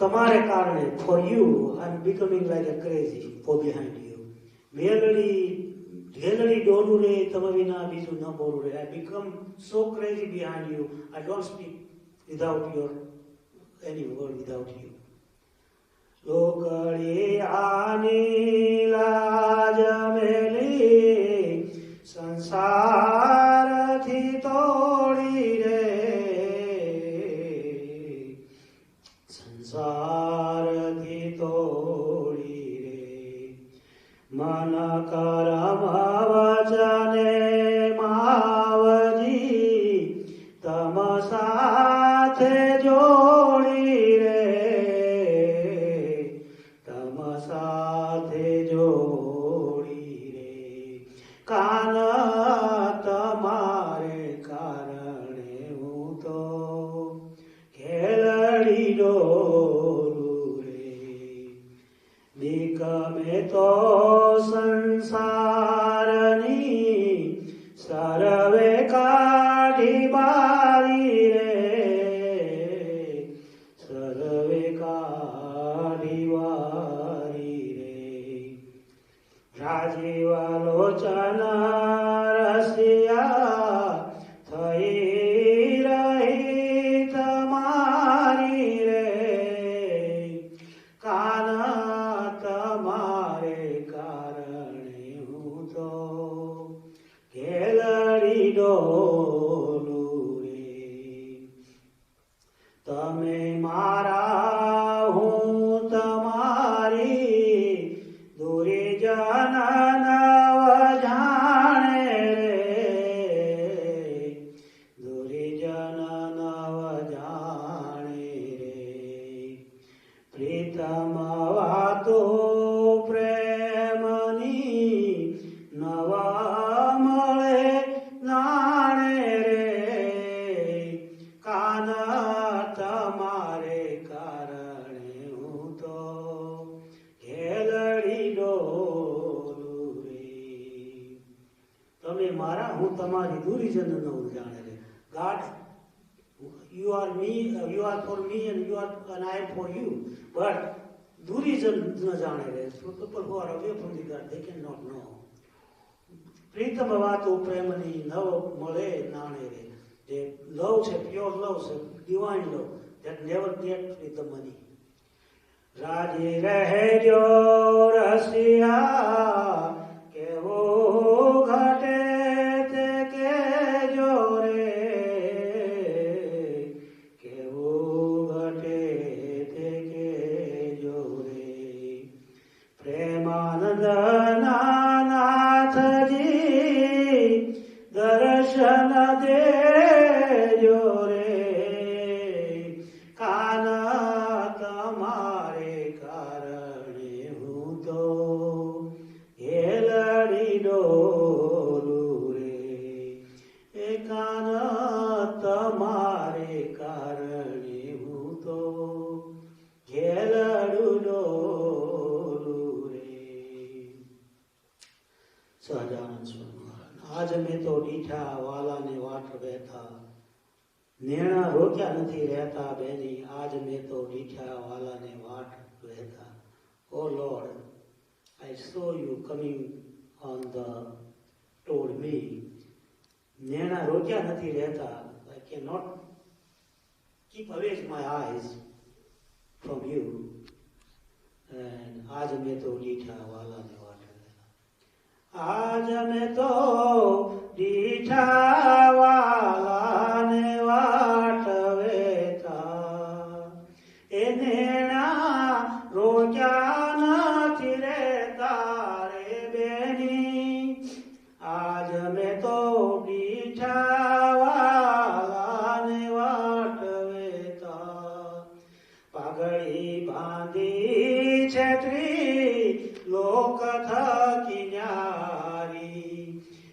તમારે કારણે, for you, I'm becoming like a crazy for behind you. ઢેલડી ડોલું રે તમે વિના બીજું ન બોલું રે. I become so crazy behind you. I don't speak without your any word without you. લોકળી આની લાજ મેલી સંસારથી તોડી રે, સંસારથી તોડી રે. મન કરમ વચને માવજી તમ સાથે જોડી રે, તમ સાથે જોડી રે. કાન તમારે કારણે હું તો ખેલડી ડોલું રે. બીક મેં તો સંસારની સર્વે કાઢી બારી રે, સર્વે કાઢી વારી રે. રાજીવ લોચન રસિયા થઈ રહી તમારી રે. કાન તમારે કારણે હું તો ખેલડી ડોલું રે. તમે મારા હું તમારી દૂરી જન નવ જાણે રે, દૂરી જન નવ જાણે રે. પ્રીતમ વાતો પ્રેમની નવા મળે નાણે રે. કાન તમારે કારણે હું તો ખેલડી ડોલું રે. તમે મારા હું તમારી દૂરી જન ન જાણે રે. God, you are me, you are for me and you are and I am for you. But દૂરી જન ન જાણે રે. So people who are away from the God, they cannot know. Pritam વાતો પ્રેમની નવ મળે નાણે રે. જે લવ છે, પ્યોર લવ છે, divine love, that never get with the money. રાજી રહેજો રસિયા કેવો ઘટે તે કેજો રે, કેવો ઘટે તે કેજો રે. પ્રેમાનંદ નાથજી દર્શન દેજો રે. કાન તમારે કારણે હું તો ખેલડી ડોલું રે. એ કાન તમારે કારણે હું તો ખેલડું ડોલું રે. સહજાનંદ સ્વામી આજ મેં તો ડીઠા વાલાને વાટ વહેતા, નેણા રોક્યા નથી રહેતા બેની. આજ મેં તો ડીઠા વાલાને વાટ વહેતા. Oh Lord, I saw you coming on the toward me. નેણા રોક્યા નથી રહેતા. I cannot keep away my eyes from you. And આજ મેં તો ડીઠા વાલાને વાટ વહેતા. આજ મેં તો ડીઠા વાલાને વાટ વહેતા. એ નેણા રોક્યા નથી રહેતા રે બેની. આજ મેં તો ડીઠા વાલાને વાટ વહેતા. પાઘડી બાંધી છેત્રી લોક થકી ન્યારી.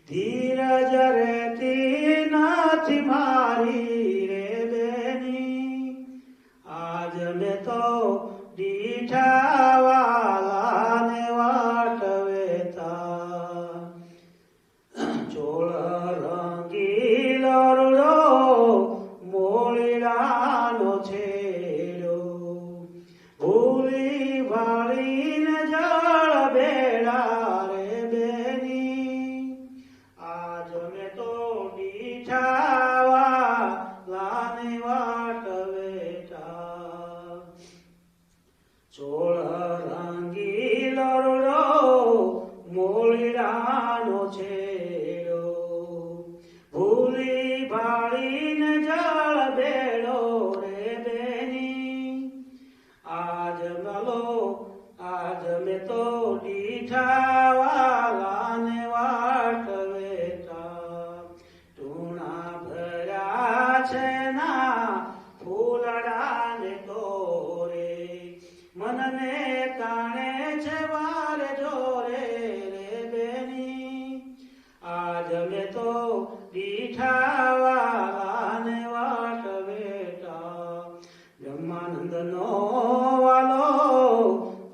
ધીરજ રહેતી નથી મારી રે બેની. આજ મેં તો ડીઠા વાલાને વાટ વહેતા. ચોળ રંગીલો રૂડો મોળીડાનો છેડો. में तो डीठा वाला ने वाट वेटा टूणा भरा छे ना फूलड़ा ने तोरे मन ने ताणे छे वार जोरे रे बेनी आज में तो डीठा वाला ने वाट वेटा ब्रह्मानंद नो वालो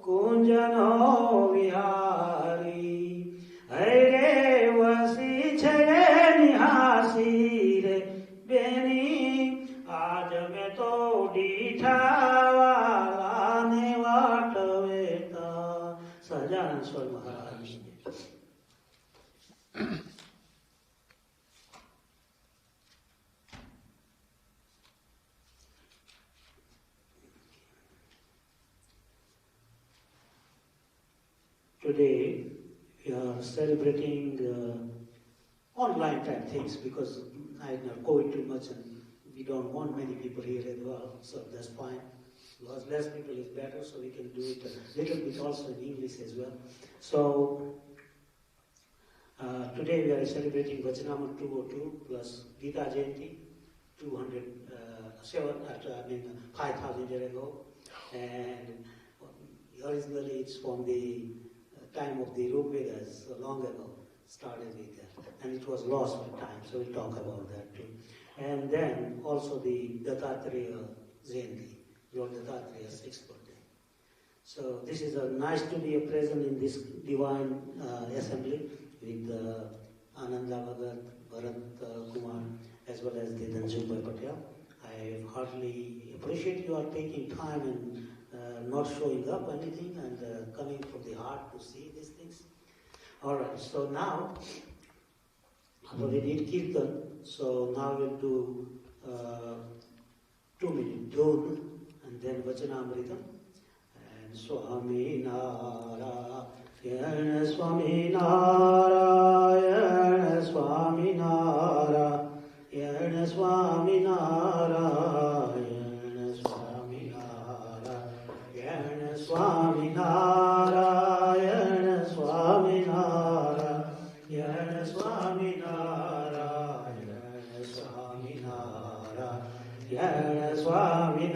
कुंज नो विहारी हरे वसी छे निहासी रे बेनी आज में तो डीठा वाला ने वाट वेता। Sajanand Swami Maharaj. Today we are celebrating online type things because I not COVID too much and we don't want many people here as well, so that's fine. Because less people is better, so we can do it a little bit also in English as well. So today we are celebrating Vachanamrita 202 plus Gita Jayanti 5,000 years ago, and originally it's from the time of the Rig Vedas, long ago, started with that. And it was lost with time, so we'll talk about that too. And then also the Dattatreya Jayanti, Lord Dattatreya's 6th birthday. So this is nice to be present in this divine assembly with Ananda Bhagat, Bharat Kumar, as well as the Dhananjay Patel. I heartily appreciate you are taking time and not showing up anything and coming from the heart to see these things. Alright, so now we need Kirtan, so now we'll do 2 minutes Dhun and then Vachanamritam and Swami Narayana, Swami Narayana, Swami Narayana, Swami Narayana, Swami Narayana, Swami Narayana, Swami Narayana, Swami Narayana, Swami Narayana, Swami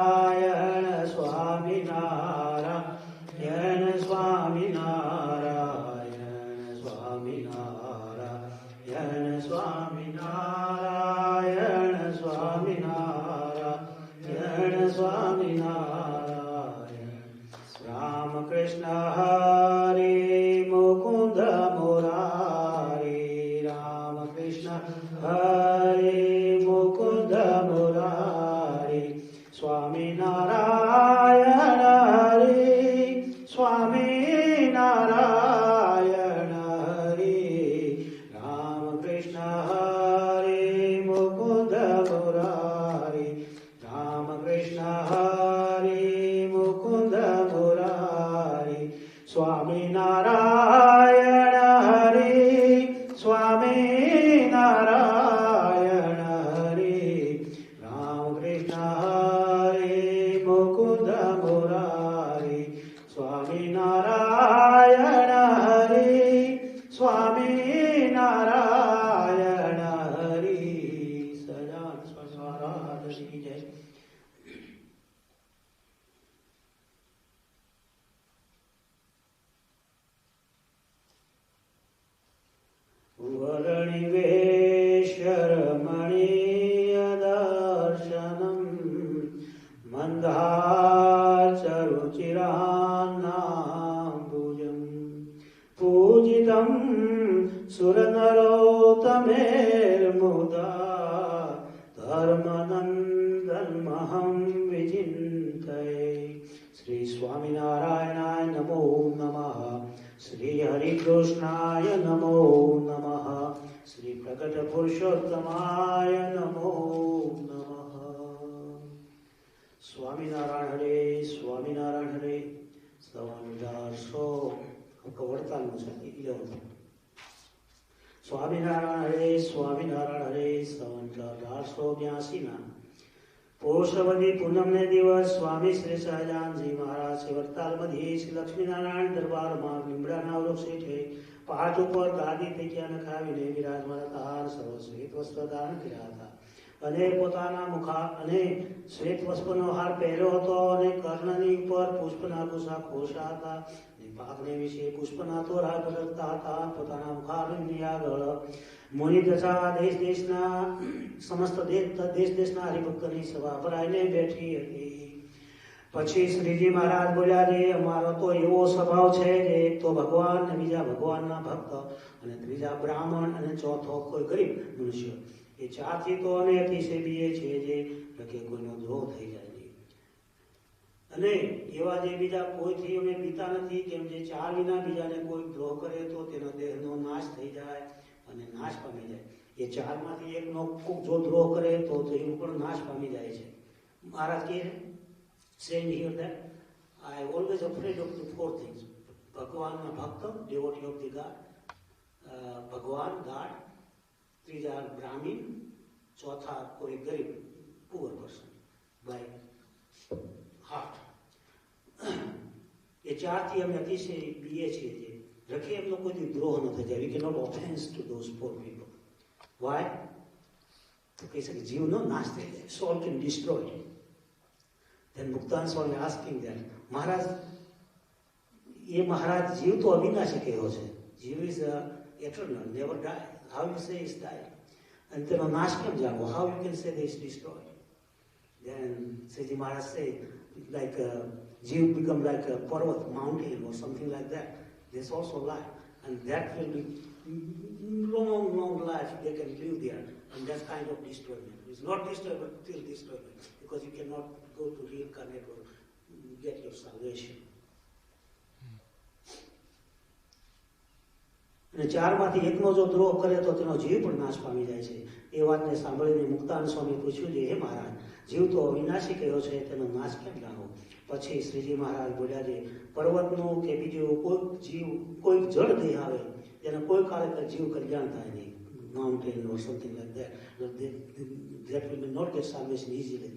Narayana, Swami Narayana, Swami Narayana, Swami Narayana, Swami Narayana, Swami Narayana, Swami Narayana. Rama Krishna Hare Mukunda Murari, Rama Krishna Hare Mukunda Murari, Swami Narayana Hare, Swami Narayana Hare, Rama Krishna Hare Mukunda Murari, Rama Krishna Hare Mukunda Murari, Swami Narayana Hare, Swami Narayana Hare, Rama Krishna Hare Mukunda Murari, Swami Narayana Hare, Swami Narayana Hare. Sajan Swami Jai. Varanivesh-ramaणीयदर्शनम् मन्दाचरुचिरान्नाम्बुजम् पूजितं सुरनरोत्तमेर्मुदा धर्मनन्दन्महं विचिन्तये। Shri स्वामिनारायणाय नमो नमः, श्री हरिकृष्णाय नमो नमः, श्री प्रकट पुरुषोत्तमाय नमो नमः। स्वामीनारायण हरे, स्वामीनारायण हरे। 1811 स्वामीनारायण हरे, स्वामीनारायण हरे। 1882 ના પોષવદી પૂનમને દિવસ સ્વામી શ્રી સહજાનજી મહારાજ વડતાલ મધ્યે શ્રી લક્ષ્મીનારાયણ દરબારમાં લીમડાના વૃક્ષ હેઠે પાઠ ઉપર ગાદી ટેક્યા નખાવીને બિરાજમાન હતા. સર્વ શ્વેત વસ્ત્ર દાન કર્યા હતા અને પોતાના મુખા અને શ્વેત વસ્ત્રનો હાર પહેર્યો હતો અને કર્ણની ઉપર પુષ્પના ગુસા ખોશા હતા. પાકને વિશે પુષ્પના તોરા બદલતા હતા. પોતાના મુખારની આગળ મુનિ દશા દેશ દેશના સમસ્ત દેશ દેશના હરિભક્તની સભા ભરાઈને બેઠી હતી. પછી શ્રીજી મહારાજ બોલ્યા, જે અમારો તો એવો સ્વભાવ છે જે એક તો ભગવાન અને બીજા ભગવાનના ભક્ત અને ત્રીજા બ્રાહ્મણ અને ચોથો કોઈ ગરીબ મનુષ્ય, એ ચારથી તો અમે અતિશય બીએ છીએ જે લખે કોઈનો દ્રોહ થઈ જાય નહીં. અને એવા જે બીજા કોઈથી અમે પીતા નથી, કેમ જે ચાર વિના બીજાને કોઈ દ્રોહ કરે તો તેનો દેહનો નાશ થઈ જાય અને નાશ પામી જાય. એ ચારમાંથી એકનો જો દ્રોહ કરે તો એવું પણ નાશ પામી જાય છે. મહારાજ કહે છે, saying here that I am always afraid of the four things. ભગવાનના ભક્ત, devotee of the God, ભગવાન, God, ત્રીજા બ્રાહ્મણ, ચોથા કોઈ ગરીબ, poor person by heart. એ ચારથી અમે અતિશય બીએ છીએ જે રખે એમનો કોઈ દ્રોહ ન થઈ જાય. We cannot offense to those poor people. Why? તો કહી શકે જીવનો નાશ થઈ જાય. Soul can destroy. Then Muktan Swami asking that, Maharaj, ये महाराज जीव तो अविनाशी कहो छे. जीव is eternal, never die. How you say is die? And तेनो नाश केम जानो? How you can say this destroyed? Then Sriji Maharaj say, like जीव become like a parvat, mountain or something like that. There's also life, and that will be long life they can live there, and that kind of destroyment. It's not destroyment, but still destroyment, because you cannot go to reincarnate or get your salvation. અને ચારમાંથી એકનો જો દ્રોહ કરે તો તેનો જીવ પણ નાશ પામી જાય છે. એ વાતને સાંભળીને મુક્તાન સ્વામી પૂછ્યું છે, હે મહારાજ, જીવ તો અવિનાશી કયો છે, તેનો નાશ કેમ જાણવો? પછી શ્રીજી મહારાજ બોલ્યા છે, પર્વતનું કે બીજું કોઈ જીવ, કોઈ જળ દેહ આવે તેને કોઈ કાળે જીવ કલ્યાણ થાય નહીં. Mountain or something like that, that will not get salvation easily.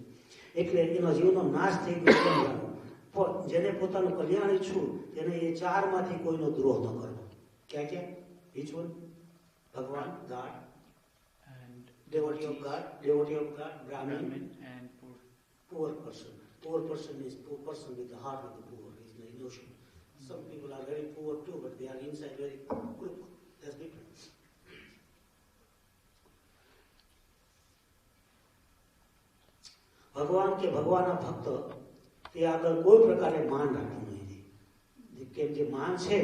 એટલે એનો જીવનો નાશ થઈ ગયો કેમ જાણવો? જેને પોતાનું કલ્યાણ ઈચ્છવું તેને એ ચારમાંથી કોઈનો દ્રોહ ન કરવો. क्या क्या? Which one? Bhagwan, God, and devotee of God, Brahmin, and poor person. Poor person is poor person with the heart of the poor. Is the notion. Some people are very poor too, but they are inside very good. That's different. ભગવાન કે ભગવાનના ભક્ત તે આગળ કોઈ પ્રકારે માન રાખવું નહીં. કેમ જે માન છે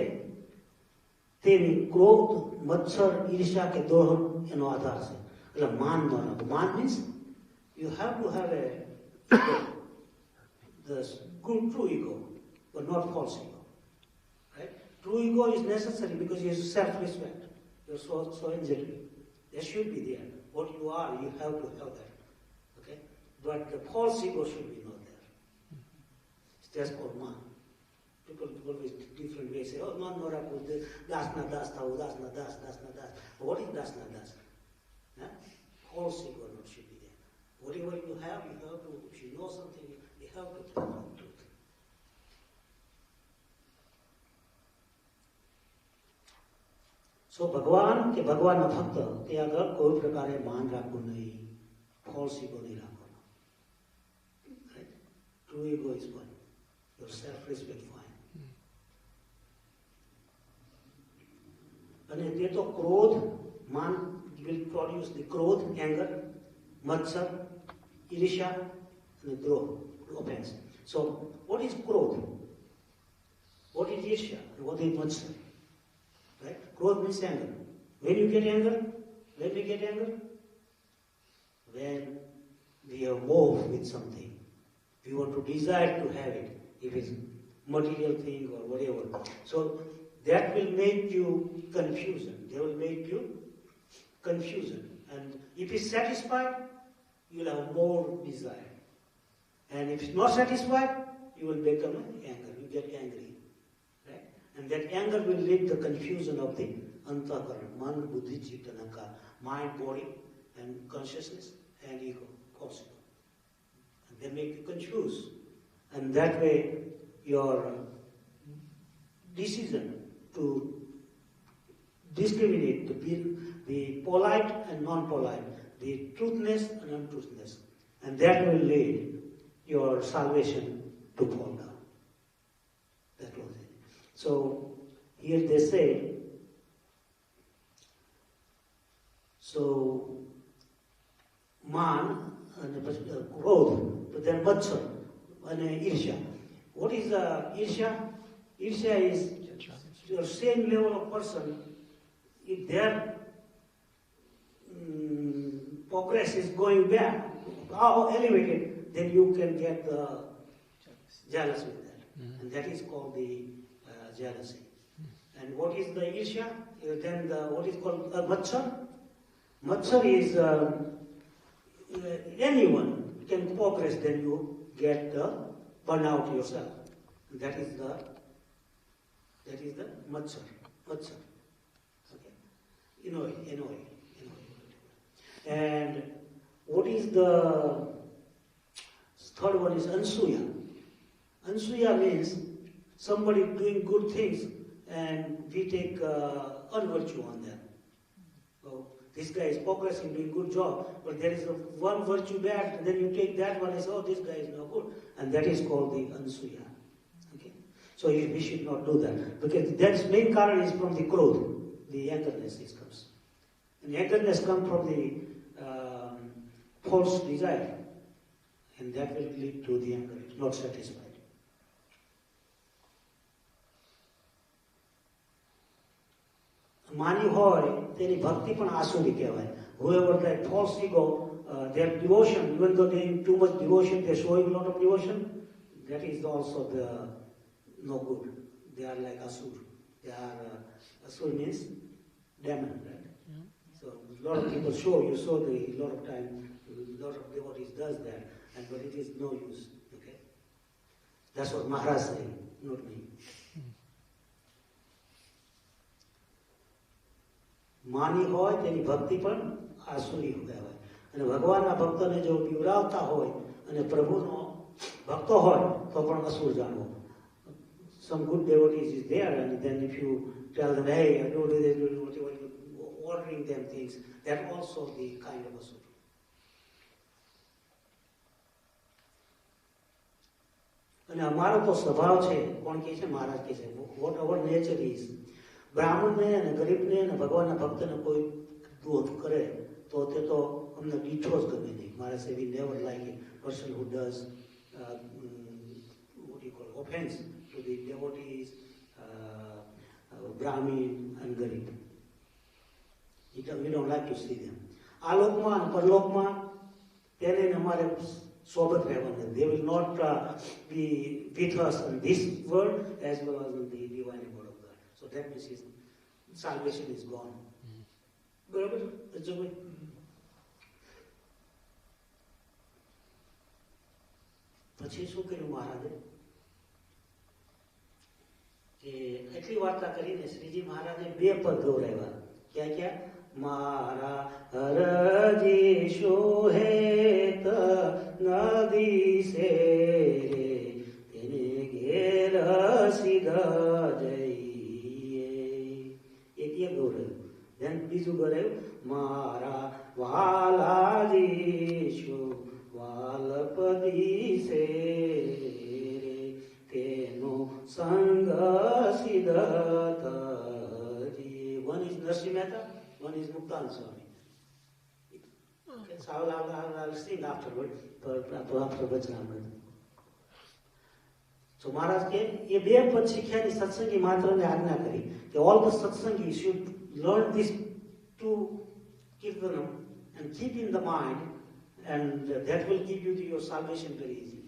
તેની ક્રોધ, મત્સર, ઈર્ષા કે દોહન એનો આધાર છે. એટલે માન ન રાખવું. માન means you have to have a ego, the good true ego, but not false ego. Right? True ego is necessary because you have self-respect. You're so angelic. That should be there. What you are, you have to have that. Okay? But the false ego should be not there. It's just for man. People always different ways say, oh, man, no, das na das, tau, das na das, das na das. But what is das na das? Huh? False ego not should be there. Whatever you have to, if you know something, you have to tell the truth. So, ભગવાન કે ભગવાનના ભક્ત તે આગળ કોઈ પ્રકારે માન રાખવું નહીં, false ego નહીં રાખવાનો. Right? True ego is one. Your self-respect fine. અને તે તો ક્રોધ, માન will produce the ક્રોધ, anger, મત્સર, ઈર્ષ્યા અને દ્રોહ, offense. So, what is ક્રોધ? What is ઈર્ષ્યા? And what is મત્સર? Right? ક્રોધ means anger. When you get anger? When we get anger? When we are moved with something. We want to desire to have it. If it's material thing or whatever. So, that will make you confusion. They will make you confusion. And if it's satisfied, you will have more desire. And if it's not satisfied, you will become angry. You get angry. Right? And that anger will lead the confusion of the antakaran, man, buddhi, chitta, ahankara, mind, body, and consciousness, and ego, also. They make you confused. And that way, your decision to discriminate, to be the polite and non-polite, the truthness and untruthness. And that will lead your salvation to fall down. That was it. So, here they say, so, man, growth, but then machar, and irsha. What is irsha? Irsha is your same level of person. If their progress is going back, how elevated, then you can get jealous with that. Mm-hmm. And that is called the jealousy. Mm-hmm. And what is the irsha? Then what is called machar? Machar is anyone can progress, then you get burn out yourself. That is the machar. Okay. Annoy. And what is the third one is ansuya. Ansuya means somebody doing good things and we take unvirtue on them. So this guy is progressing, doing good job, but there is one virtue bad, and then you take that one and say, oh, this guy is no good. And that is called the ansuya. Okay? So we should not do that. Because that's main karan is from the krodh, the angerness comes. And angerness comes from the false desire. And that will lead to the anger. It's not satisfied. માની હોય તેની ભક્તિ પણ આસુરી કહેવાય. Whoever that false ego, their devotion, even though they have too much devotion, they are showing a lot of devotion, that is also the no good. They are like asur. They are asur means demon, right? Yeah. So a lot of people show. You saw the lot of time, a lot of devotees does that, but it is no use. Okay, that's what Maharaj saying, not me. માની હોય તેની ભક્તિ પણ આસુરી કહેવાય. અને ભગવાનના ભક્તને જો પીવડાવતા હોય અને પ્રભુનો ભક્તો હોય તો પણ અસુર જાણવો. Some good devotees is there, and then if you tell them, hey, I don't do this, ordering them things, that also the kind of asur. અને અમારો તો સ્વભાવ છે, કોણ કહે છે? મહારાજ કહે છે, what our nature is. બ્રાહ્મણને અને ગરીબને અને ભગવાનના ભક્તને કોઈ દોષ કરે તો તે તો અમને દીઠો જ ગમે નહીં. મારા સે વી never like A person who does what you call offense to the devotees, Brahmin and Garib. We don't like to see them. આ લોકમાં અને પરલોકમાં તેને અમારે સોબત રહેવાનું. They will not be with us in this world as well as in the divine world. So that means his salvation is gone. બરાબર? અજયભાઈ, પછી શું કર્યું મહારાજે? કે એટલી વાર્તા કરીને શ્રીજી મહારાજે બે પદ ગૌરાવ્યા. ક્યાં? મારા હરજી શોહેત નદી સે રે તેને ઘેર સીધા જઈ. Then બીજું ગૌરાવ્યું, મારા વાલાજીશુ વાલપદી સે રે તેનો સંગ સિદ્ધતરી. One is Narasimha Mehta, one is Muktanand Swami. Okay, so I'll sing afterward, after Vachanamrita. So Maharaj કે એ બે પદ શીખ્યાની સત્સંગી માત્રને આજ્ઞા કરી કે all the satsangis should learn this to kirtanam and keep in the mind, and that will give you your salvation very easy.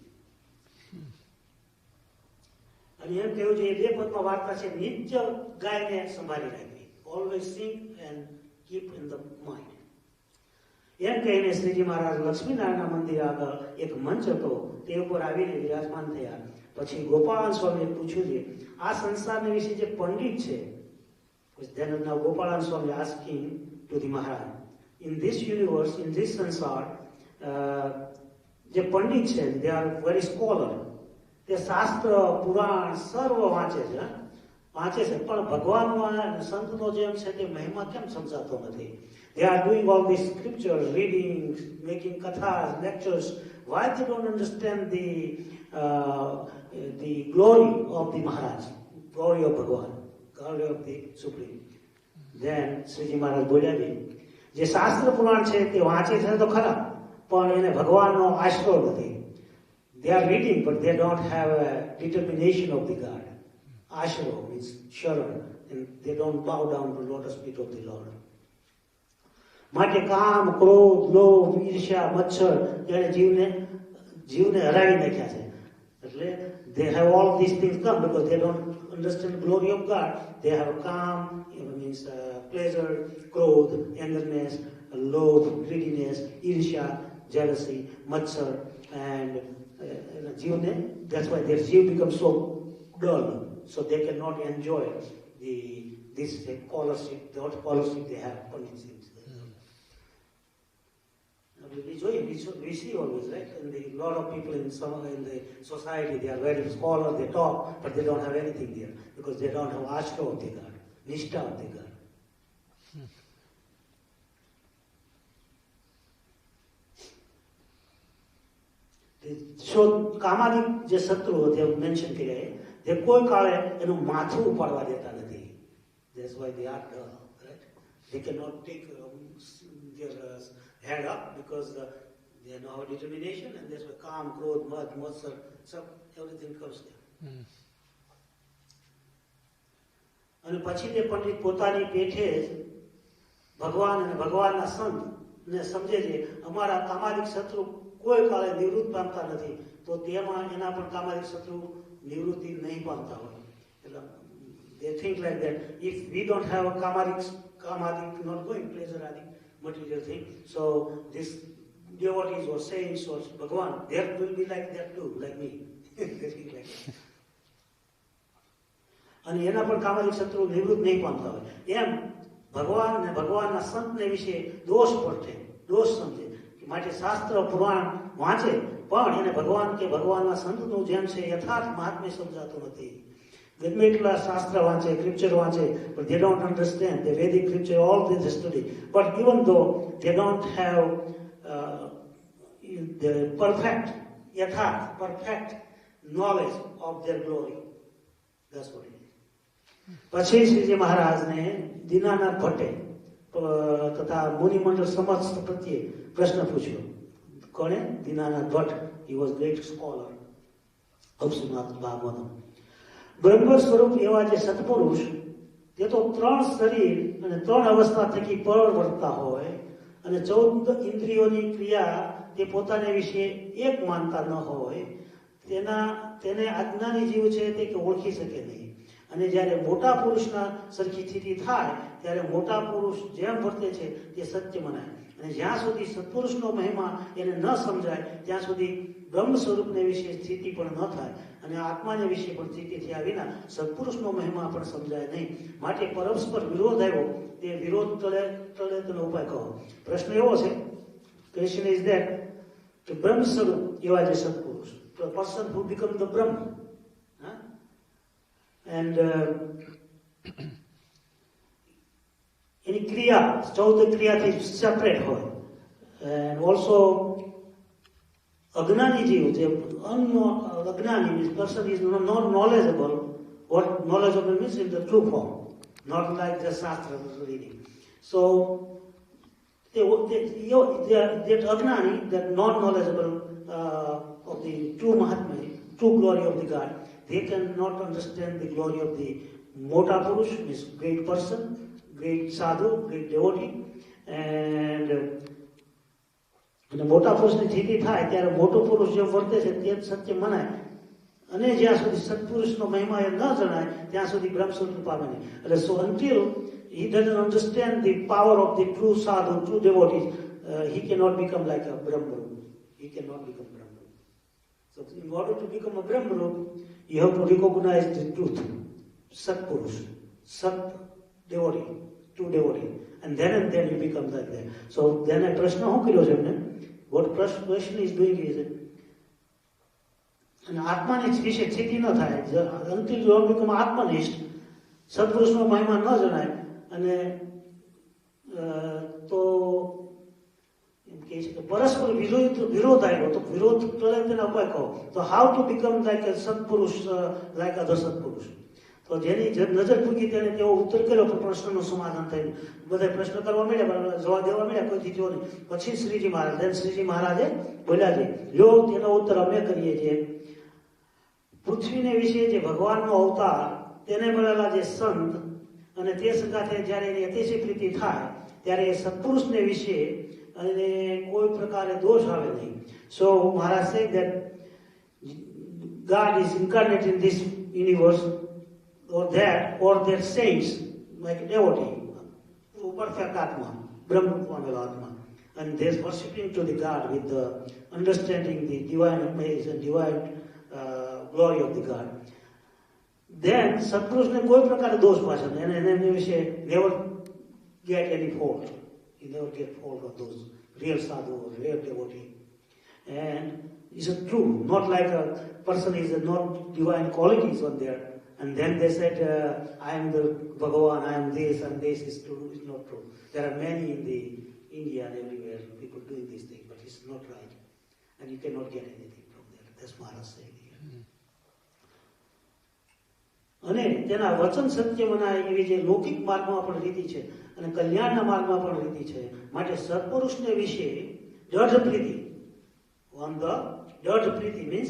અને એમ કહેવું છે, એ બે પદમાં વાર્તા છે, નિત્ય ગાયને સંભાળી રાખવી. Always sing and keep in the mind. એમ કહીને શ્રીજી મહારાજ લક્ષ્મીનારાયણના મંદિર આગળ એક મંચ હતો, તે ઉપર આવીને વિરાજમાન થયા. પછી ગોપાળાન સ્વામીએ પૂછ્યું છે, આ સંસારને વિશે જે પંડિત છે. Then now Gopalan Swami asking to the Maharaj, in this universe, in this sansar, જે પંડિત છે, they are very scholar. તે શાસ્ત્ર પુરાણ સર્વ વાંચે છે, પણ ભગવાનમાં સંતનો જેમ છે તે મહિમા કેમ સમજાતો નથી? They are doing all these scriptures, reading, making kathas, lectures. Why they don't understand the glory of the Maharaj, glory of Bhagwan, glory of the Supreme? Then Shriji મહારાજ બોલ્યા બી, જે શાસ્ત્ર પુરાણ છે તે વાંચે છે તો ખરા, પણ એને ભગવાનનો આશરો નથી. They are reading, but they don't have a determination of the God. Ashro means sharan, and they don't bow down to lotus feet of the Lord. માટે કામ, ક્રોધ, લોભ, ઈર્ષ્યા, મચ્છર એને જીવને હરાવી નાખ્યા છે. એટલે they have all these things come because they don't understand the glory of God. They have calm, means pleasure, ક્રોધ, angerness, loath, greediness, ઈર્ષ્યા, jealousy, machar, and જીવને, that's why their જીવ becomes so dull, so they cannot enjoy this scholarship, the scholarship they have. We see always, right? And a lot of people in the society, they are very scholars, they talk, but they don't have anything there because they don't have ashra of the God, nishtha of the God. So કામાદિક જે શત્રુઓ જે mention કર્યા તે કોઈ કાળે એનું માથું ઉપાડવા દેતા નથી. That's why they are dull, right? They cannot take their head up because they have no determination, and that's why calm, क्रोध, मद, मत्सर, everything comes there. અને પછી તે પંડિત પોતાની પેઠે ભગવાન અને ભગવાનના સંતને સમજે છે અમારા કામાદિક શત્રુ કોઈ કાળે નિવૃત્ત પામતા નથી, તો તેમાં એના પણ કામાદિક શત્રુ નિવૃત્તિ નહીં પામતા હોય. એટલે they think like that. If we don't have a kamadik not going pleasure adik material thing, so this devotees or saints or Bhagwan, they will be like that too, like me. They think like that. અને એના પણ કામાદિક શત્રુ નિવૃત્ત નહીં પામતા હોય. એમ ભગવાન ને ભગવાનના સંતને વિશે દોષ પડે, દોષ સમજે. માટે શાસ્ત્ર પુરાણ વાંચે, પણ એને ભગવાન કે ભગવાનના સંતનું જેમ છે યથાર્થ મહાત્મ્ય સમજાતું નથી. ગમે એટલા શાસ્ત્ર વાંચે, સ્ક્રિપ્ચર વાંચે, but they don't understand the Vedic scripture, all they study. But even though they don't have the perfect knowledge of their glory. That's what it is. પછી શ્રીજી મહારાજને દીનાનાથ ભટ્ટે તથા મુનિમંડળ સમસ્ત પ્રત્યે પ્રશ્ન પૂછ્યો. કોણે? Dinanath Bhatt. He was great scholar of Srimad Bhagavatam. બ્રહ્મ સ્વરૂપ એવા જે સત્પુરુષ તે તો 3 શરીર અને 3 અવસ્થા થકી પર વર્તતા હોય અને 14 ઇન્દ્રિયોની ક્રિયા તે પોતાને વિશે એક માનતા ન હોય, તેને અજ્ઞાની જીવ છે તે ઓળખી શકે નહીં. અને જ્યારે મોટા પુરુષના સરખી સ્થિતિ થાય ત્યારે મોટા પુરુષ જેમ વર્તે છે તે સત્ય મનાય. અને જ્યાં સુધી સત્પુરુષનો મહિમા એને ન સમજાય ત્યાં સુધી બ્રહ્મ સ્વરૂપને વિશે સ્થિતિ પણ ન થાય અને આત્માને વિશે પણ સ્થિતિ થયા વિના સત્પુરુષનો મહિમા પણ સમજાય નહીં. માટે પરસ્પર વિરોધ આવ્યો, તે વિરોધ ટળે તેનો ઉપાય કહો. પ્રશ્ન એવો છે, ક્વેશ્ચન ઇઝ ધેટ કે બ્રહ્મ સ્વરૂપ એવા જે સત્પુરુષ, પર્સન હુ બીકમ ધ બ્રહ્મ, and any kriya, 14 kriyaથી separate હોય. And also agnani jiv, agnani means person is not knowledgeable. What knowledgeable means in the true form, not like the shastra reading. So that agnani, that non-knowledgeable of the true mahatma, true glory of the God, they cannot understand the glory of the Mota Purush, means great person, great sadhu, great devotee. And મોટા પુરુષની સ્થિતિ થાય ત્યારે મોટો પુરુષ જે વર્તે છે તે સત્ય મનાય. અને જ્યાં સુધી સત્પુરુષનો મહિમા એ ન જણાય ત્યાં સુધી બ્રહ્મ સ્વરૂપ પામે નહીં. એટલે so until he doesn't understand the power of the true sadhu, true devotees, he cannot become like a Brahma. He cannot become Brahma. So in order to become a Brahma, you have to recognize the truth. Sat Purush, Sat devotee, true devotee. And then you become like that. So then a Prashna, what question is doing is અને આત્માની વિશે સ્થિતિ ન થાય until you don't become આત્મનિષ્ઠ સત્પુરુષનો મહિમા ન જણાય અને તો એમ કહે છે કે પરસ્પર વિરોધ આવ્યો તો વિરોધ કરે તેના ઉપાય કહો તો how to become like a સત્પુરુષ લાઈક અધર સત્પુરુષ તો જેની નજર પૂગી તેને તેવો ઉત્તર કર્યો પણ પ્રશ્નનું સમાધાન થયું બધા પ્રશ્ન કરવા મળ્યા પણ જવાબ દેવા મળ્યા કોઈથી થયો નહીં પછી શ્રીજી મહારાજે બોલ્યા છે લ્યો તેનો ઉત્તર અમે કરીએ છીએ પૃથ્વીને વિશે જે ભગવાનનો અવતાર તેને મળેલા જે સંત અને તે સંગાથે જ્યારે એની અતિશય પ્રીતિ થાય ત્યારે એ સત્પુરુષને વિશે અને કોઈ પ્રકારે દોષ આવે નહીં સો મહારાજ say that God is incarnate in this universe or their saints like a devotee perfect atma brahma atma and they're worshipping to the God with the understanding the divine image and divine glory of the God then સત્પુરુષને કોઈ પ્રકારે દોષ પાછળ એને એમની વિશે never get any fault you never get fault of those real sadhu or real devotee and is it true not like a person is not divine qualities on there and then they said I am the Bhagavan I am this and this is true it's not true there are many in the India and everywhere people doing these things but it's not right and you cannot get anything from there that's Maharaj saying here અને તેના વચન સત્ય મનાય એવી જે લૌકિક માર્ગમાં પણ રીતિ છે અને કલ્યાણના માર્ગમાં પણ રીતિ છે માટે સત્પુરુષને વિશે દૃઢ પ્રીતિ on the દૃઢ પ્રીતિ means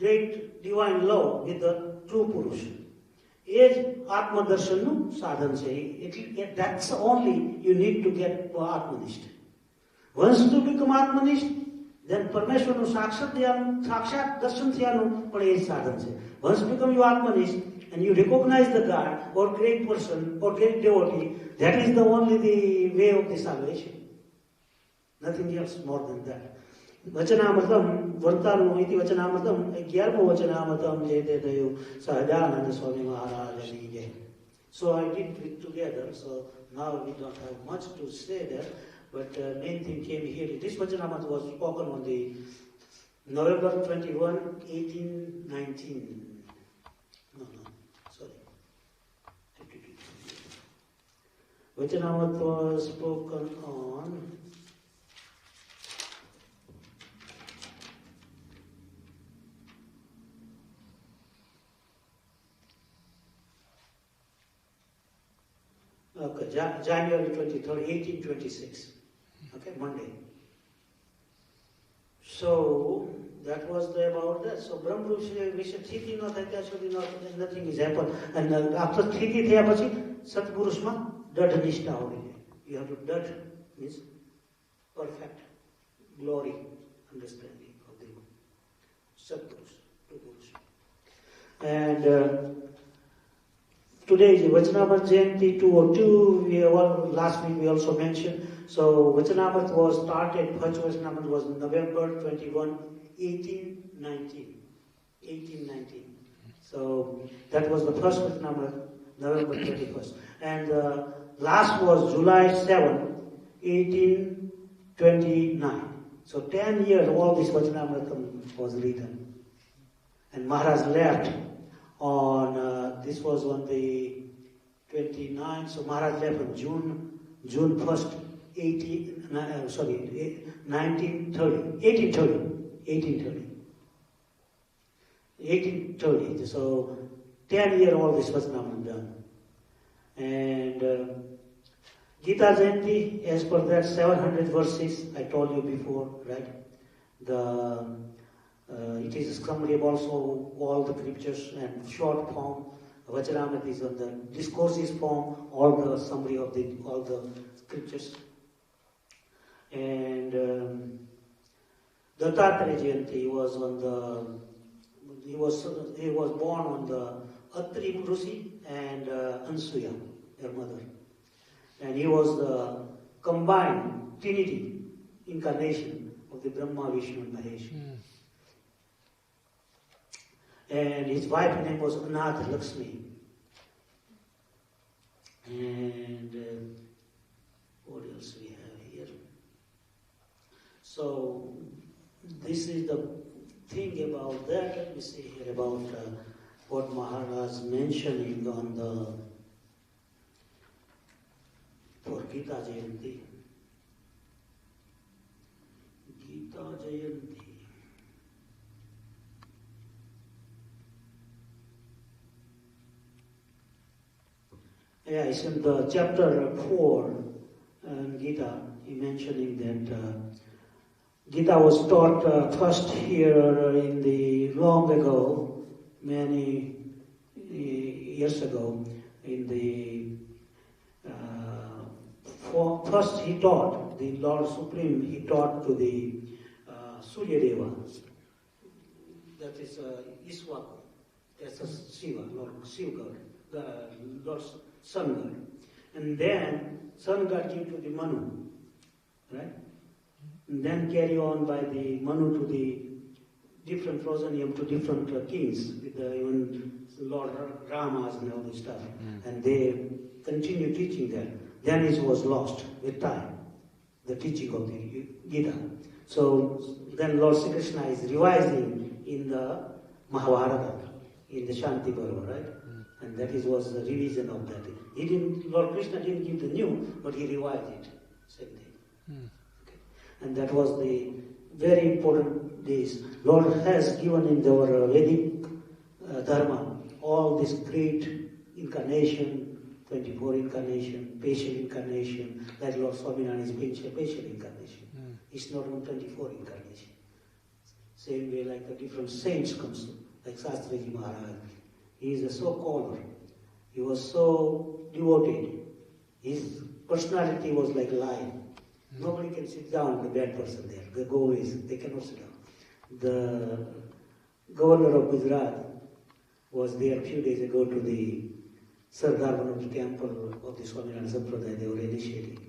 great divine love with the true પુરુષ એ જ આત્મદર્શનનું સાધન છે that's only you need to get આત્મનિષ્ઠ once you become આત્મનિષ્ઠ then પરમેશ્વરનું સાક્ષાત દર્શન થયાનું પણ એ જ સાધન છે once become you આત્મનિષ્ઠ and you recognize the God or great person or great devotee that is the only the way of the salvation nothing else more than that વચનામૃતમ વર્તાનું ઇતિ વચનામૃતમ 11મું વચનામૃતમ જે તે થયું સહજાનંદ સ્વામી મહારાજની જય so I did it together so now we don't have much to say there but main thing came here this vachanamrita was spoken on the November 21 1819 no sorry vachanamrita was spoken on okay, January 23rd, 1826. Okay, Monday. So that was about that. So Brahma Visha Sthiti not nothing is happened. And after Sthiti thaya pachi Satpurusma Dad Nishtha hovi. You have to Dad means perfect glory, understanding of the Satpurush, Purush. And today is Vachanamrita Jayanti 202. Last week we also mentioned. So Vachanamrita was started, first Vachanamrita was November 21, 1819. 1819. So that was the first Vachanamrita, November 21st. And last was July 7, 1829. So 10 years all this Vachanamrita was written. And Maharaj left on this was on the 29th, so Maharaj left on June 1st, 1830. So 10 years all this was now done. And Gita Jayanti, as per that 700 verses, I told you before, right? It is a summary of also all the scriptures and short form. Vachanamrita is on the discourses form, all the summary of all the scriptures. And Dattatreya Jayanti was on he was born on the Atri Rishi and Ansuya, their mother. And he was the combined Trinity incarnation of the Brahma, Vishnu and Mahesh. And his wife's name was Anath Lakshmi. And what else we have here? So this is the thing about that, let me see here about what Maharaj mentioning on the for Gita Jayanti. Gita Jayanti. Yeah, it's in the chapter 4 Gita, he mentioning that Gita was taught first here in the long ago, many years ago, in the first he taught, the Lord Supreme, he taught to the Surya Deva, that is Iswaka, that's a Shiva, Lord Shiva God, Lord Sun God. And then Sun God gave to the Manu, right? And then carry on by the Manu to the different Progenium to different kings, with even Lord Ramas and all this stuff. And they continue teaching that. Then it was lost with time, the teaching of the Gita. So then Lord Sri Krishna is revising in the Mahabharata, in the Shanti Parva, right? And that was the revision of that. Lord Krishna didn't give the new, but he revised it. Same thing. Okay. And that was the very important days. Lord has given in our Vedic Dharma all this great incarnation, 24 incarnation, patient incarnation, like Lord Swaminarayan is patient incarnation. It's not on 24 incarnation. Same way like the different saints comes, like Shastriji Maharaj. He is so called. He was so devoted. His personality was like lion. Nobody can sit down, the bad person there. They go away, they cannot sit down. The governor of Gujarat was there a few days ago to the Sardar temple of the Swaminarayan Sampradaya. They were initiating.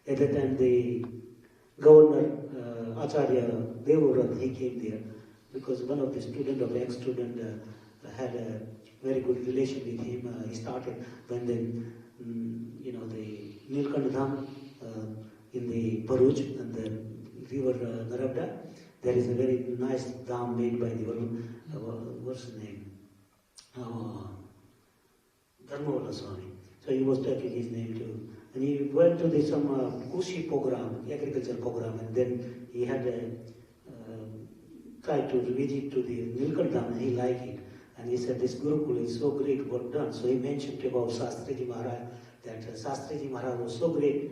At that time, the governor, Acharya Devavrat, he came there because one of the student, of ex-student, had a very good relation with him. He started when the Nilkant Dham in the Bharuch and the river Narabda, there is a very nice dham made by the what's the name? Dharmawala Swami. So he was taking his name too. And he went to some Kushi program, agriculture program, and then he had tried to visit to the Nilkant Dham, and he liked it. And he said, this Gurukul is so great work done. So he mentioned about Shastriji Maharaj, that Shastriji Maharaj was so great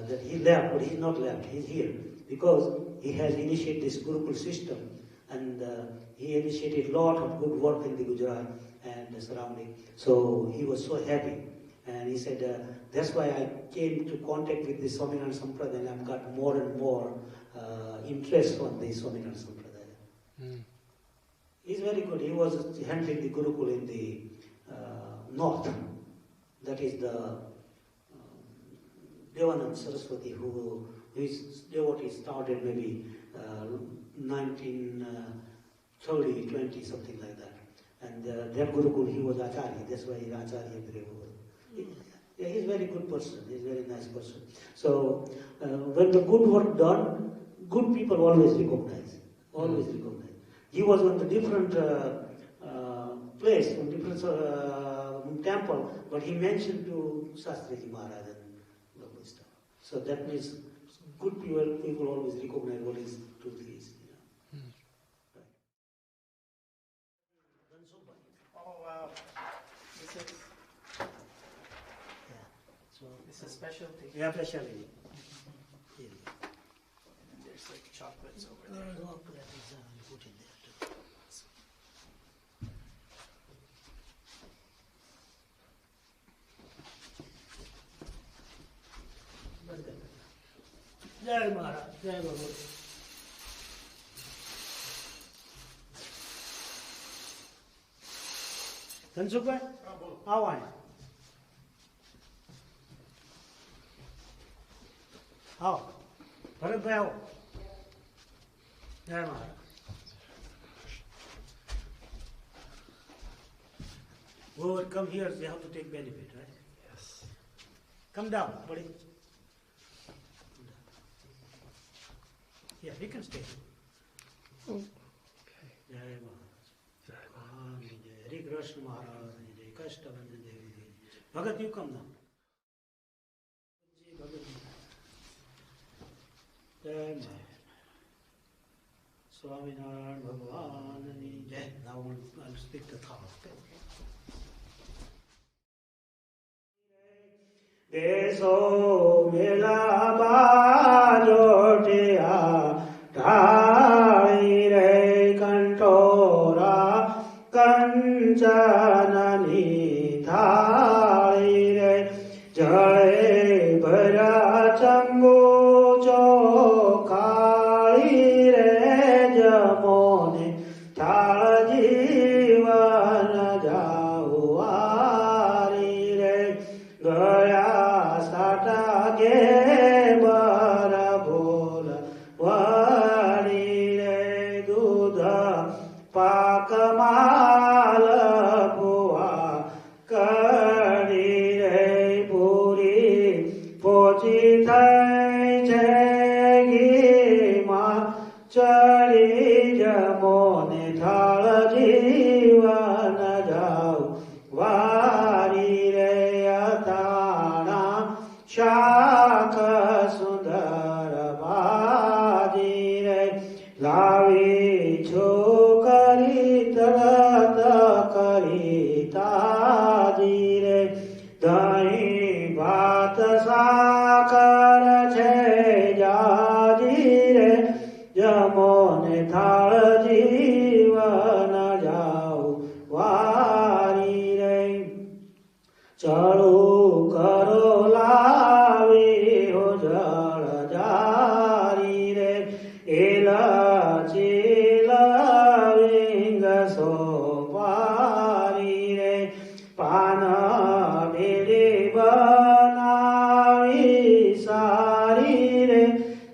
that he left, but he's not left, he's here. Because he has initiated this Gurukul system, and he initiated a lot of good work in the Gujarat and the surrounding. So he was so happy. And he said, that's why I came to contact with the Swaminarayan Sampradaya, and I've got more and more interest on the Swaminarayan Sampradaya. He's very good. He was handling the Gurukul in the north. That is the Devanand Saraswati, who his devotee started maybe 1930, 20, something like that. And that Gurukul, he was Acharya. That's why he's Acharya Devavrat. Yeah, he's a very good person. He's a very nice person. So when the good work done, good people always recognize. Always recognize. He was on the different place, on different temple, but he mentioned to Shastriji Maharaj and all this stuff. So that means good people always recognize what is truth is. You know. Right. Oh wow! This is So this is specialty. yeah, specialty. There's like chocolates over there. Put in there too. Jai Maharaj, Jai Babu. Dhansukh आओ आए आओ भरत भाई आओ जय महाराज whoever come here they have to take benefit, right? Yes. Come down, buddy. Yeah, we can stay. Okay. जय महाराज जय हरि कृष्ण महाराज जय कष्टभंजन देवी जी भगत you come नाम जी भगत जी जय महाराज स्वामीनारायण भगवान जय now I'll speak the thought. देशो मेला बाजोटिया ढाई रे कंठोरा कंचननी थाई रे जड़े भरा चंबू चौकाई रे जमोने थाल जीवन जाऊआरी रे गया गे बर बोल वारी रे दूध पाक माल बुआ करी रे पूरी पोची थई मां चढ़ी जमोने थाल जीवन जाऊ वारी रे अताणा शाख सुंदर बाजी रे लावी छोकरी तरत करी ताजी रे दही भात साकर छे जाजी रे जमोने थाल जीवन जाऊ वारी रे चढ़ू करो लावी हो जल जारी रे एलाची लविंग सोपारी रे पान बीड़ी बनावी सारी रे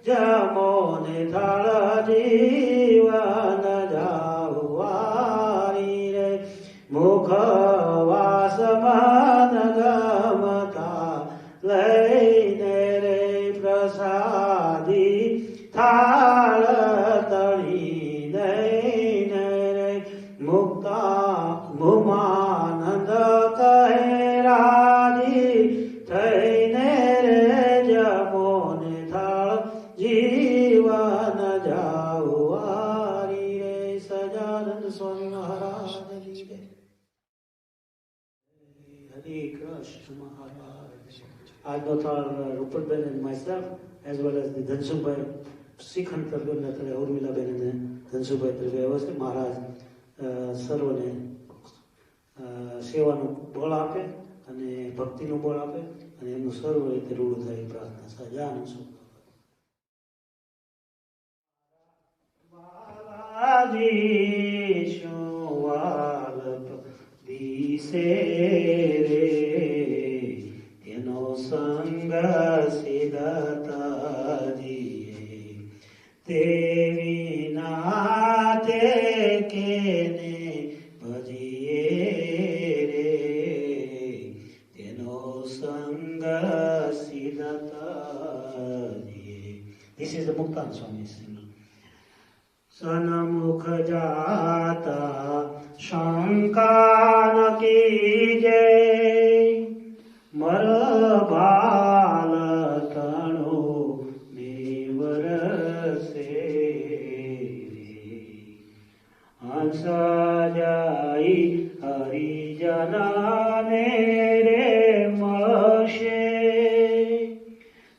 जमोने थाल जीवन जाऊ वारी रे मुख वास मन गमता लैने रे प्रसादी थाल तड़ी नैने रे मुक्ता मुमानंद कहे राजी थैने रे जमोने थाल जीवन जाऊ वारी रे सजानंद स्वामी महाराज जी रे Hare Krishna Maharaj. I both are Rupert Ben and myself, as well as the Dhansubhai Sikh અંતર્ગત અત્યારે ઉર્મિલાબેન અને ધનસુભાઈ તરીકે વ્યવસ્થિત મહારાજ સર્વને સેવાનું બળ આપે અને ભક્તિનું બળ આપે અને એમનું સર્વ રીતે રૂઢ થાય એ પ્રાર્થના સજાનંદ સ્વામી બાલાજી શુવાલપ દિશે રે તેનો સંગ સિદ્ધતાજીએ તે વિના તે કેને ભજીએ રે તેનો સંગ સિદ્ધતાજીએ. This is the Muktan Swami singing. सनमुख जाता शंका न कीजय मर बाल तणो देवर से हंस जाई हरिजना ने रे मशे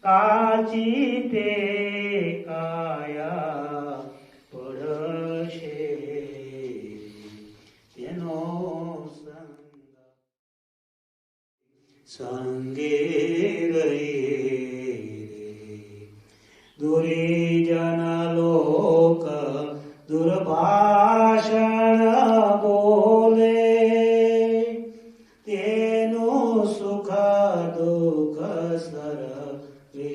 काची ते काया संगे दुरीजन लोक दुर्भाषण बोले तेनु सुख दुख सर वे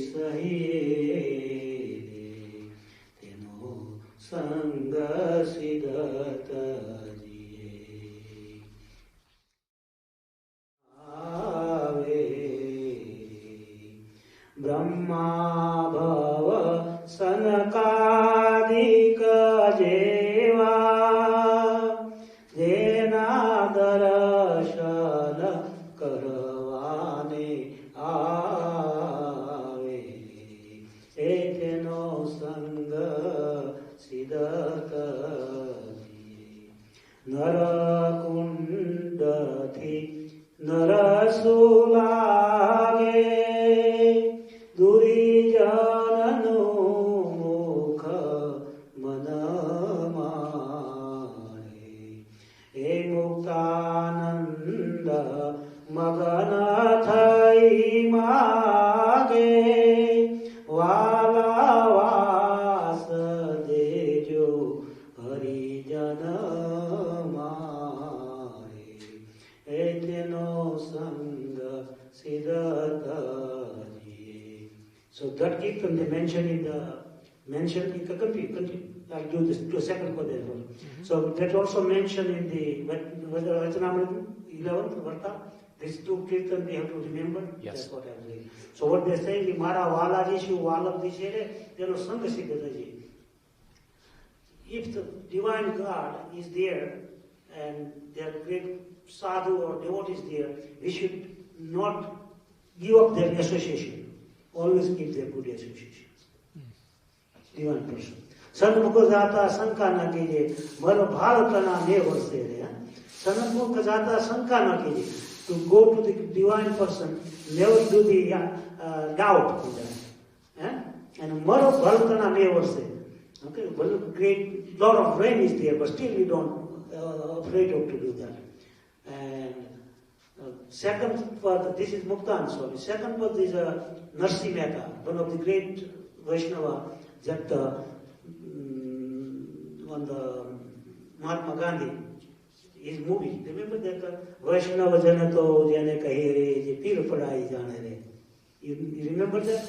सही तेनु संग सिद्धत ब्रह्मा भव सनकादिक जेवा કરવાને આવે તેનો સંગ સિદ્ધ કરીએ નરકુંડથી નરસુલાગે દુરીજનનું મુખ મન માણે એ મુક્તાનંદ મગન થઈ માગે વાલા વાસ દેજો હરિજન મારે એ તેનો સંગ સિદ્ધ કરીએ. So that kirtan they mention in the continue. I'll do this to a second for that one. So that also mentioned in the Vachanamrita 11th Varta. These two kirtan we have to remember. Yes. That's what I'm saying. So what they say is Mara Walaji Shu Walabdi Shere, there was Sangha Siddhataji. If the divine God is there and their great sadhu or devotee is there, we should not give up their association. Always keep their good associations. Divine person. सन्मुख जाता शंका न कीजिए मर भारत नाम ये वर्षे रे सन्मुख जाता शंका न कीजिए to go to the divine person never do the doubt and maro bharatana me verse okay great lot of rain is there but still we don't afraid of to do that. And second part, this is Muktan Swami. Second part is Narsi Mehta, one of the great Vaishnava that on the Mahatma Gandhi, his movie. Remember that Vaishnava Janato Jane Kahere, Je Pir Padai Jane. You remember that?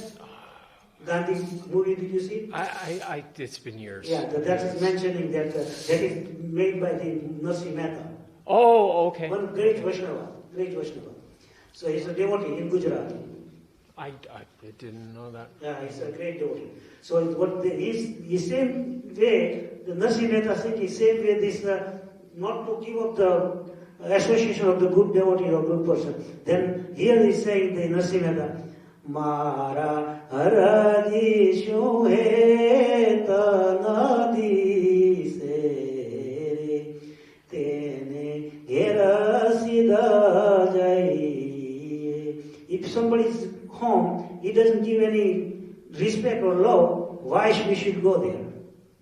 Gandhi movie, did you see? It's been years. Yeah, that is mentioning that that is made by the Narsi Mehta. Oh, okay. One great Vaishnava. So he's a devotee in Gujarat. I didn't know that. Yeah, he's a great devotee. So what he's same way, the Narsi Mehta said, he same way this not to give up the association of the good devotee or good person. Then here he's saying the Narsi Mehta, Mara Haradi Shuhe Tanadi Se Tene Gera Siddha Jai. If somebody is home, he doesn't give any respect or love, why we should go there?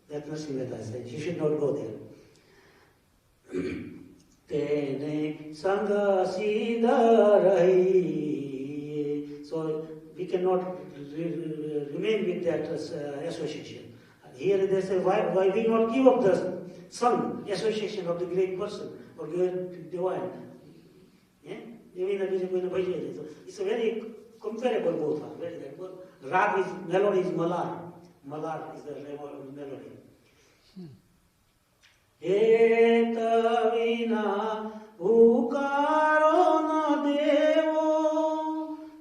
That's Narsi Mehta said. You should not go there. Tene Sangha Siddha Rahi. So we cannot remain with that association. Here they say, why we not give up the some association of the great person or great divine? Yeah? It's a very comparable both. Rag is melody is malar. Malar is the melody. Eta vina ukaro na devo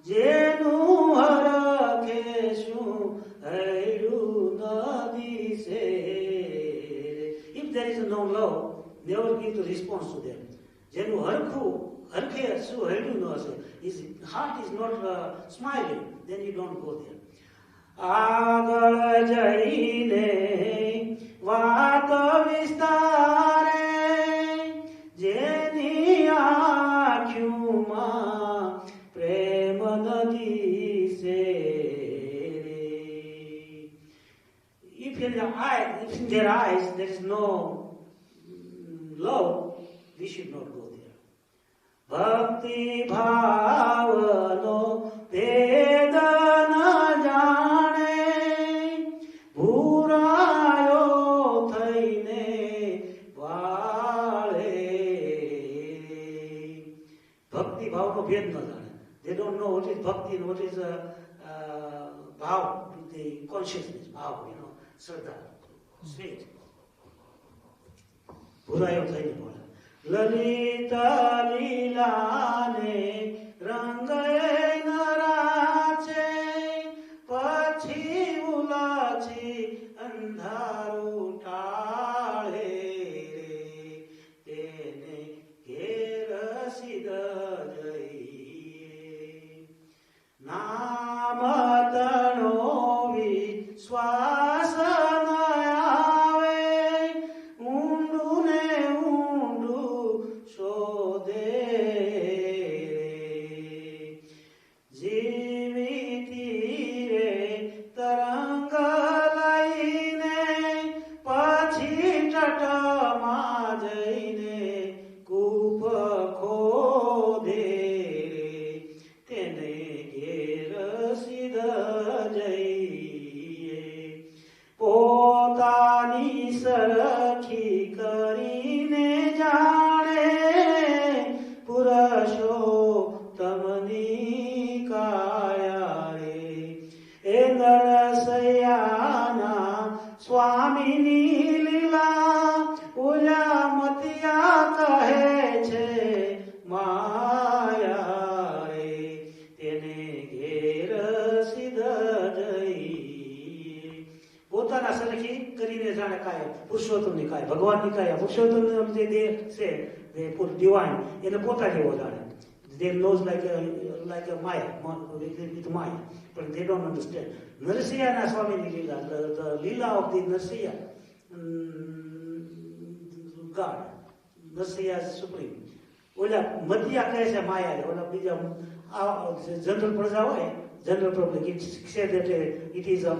jenu harakeshu airu na dise. If there is no love, never give the response to them. Jenu harke su airu no ase. His heart is not smiling, then you don't go there. Agal jaine વાત વિસ્તારે જેની આંખોમાં પ્રેમ નદી છે. If in their eyes there is no love, we should not go there. Bhakti bhavano vedana jane ભૂરાયો થઈને વાળે. ભક્તિ ભાવનો ભેદ ન જાણે. They don't know what is bhakti and what is bhav, the consciousness, bhav, શ્રદ્ધા, faith. ભૂરાયો થઈને વાળે. લલિતા લીલાને રંગે નરાચે પછી ઉલાચી અંધારું ટાળે તેને ઘેર સિદ્ધ काय પુરુષોત્તમ ની काय ભગવાન ની काय પુરુષોત્તમ જે they say they put divine એને પોતા જેવો જાણે they knows like a Maya with Maya but they don't understand નરસિંહના સ્વામીની લીલા the લીલા of the Narsiya God Narsiya is supreme ઓલા મધ્યા કહે છે માયા ઓલા બીજા જનરલ પ્રજા હોય general public it said that it is a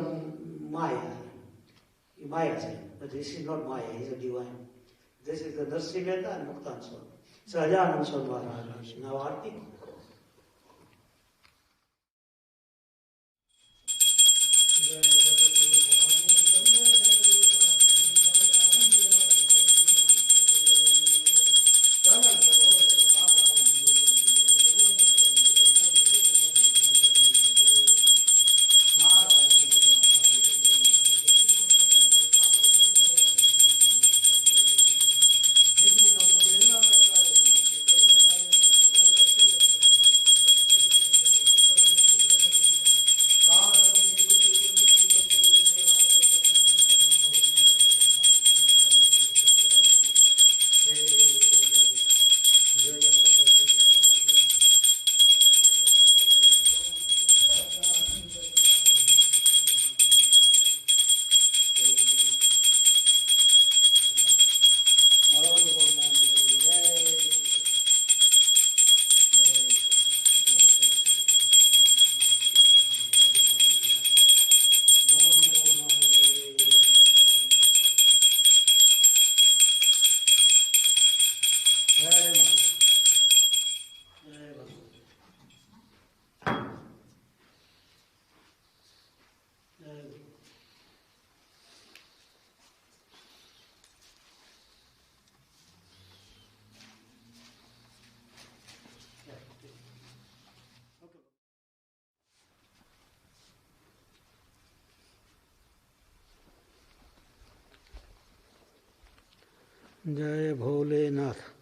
Maya Maya છે but this is not Maya he is a divine this is the Narsiya Mehta and Muktan Swami Sahajanand Swami Maharaj now આરતી जय भोलेनाथ।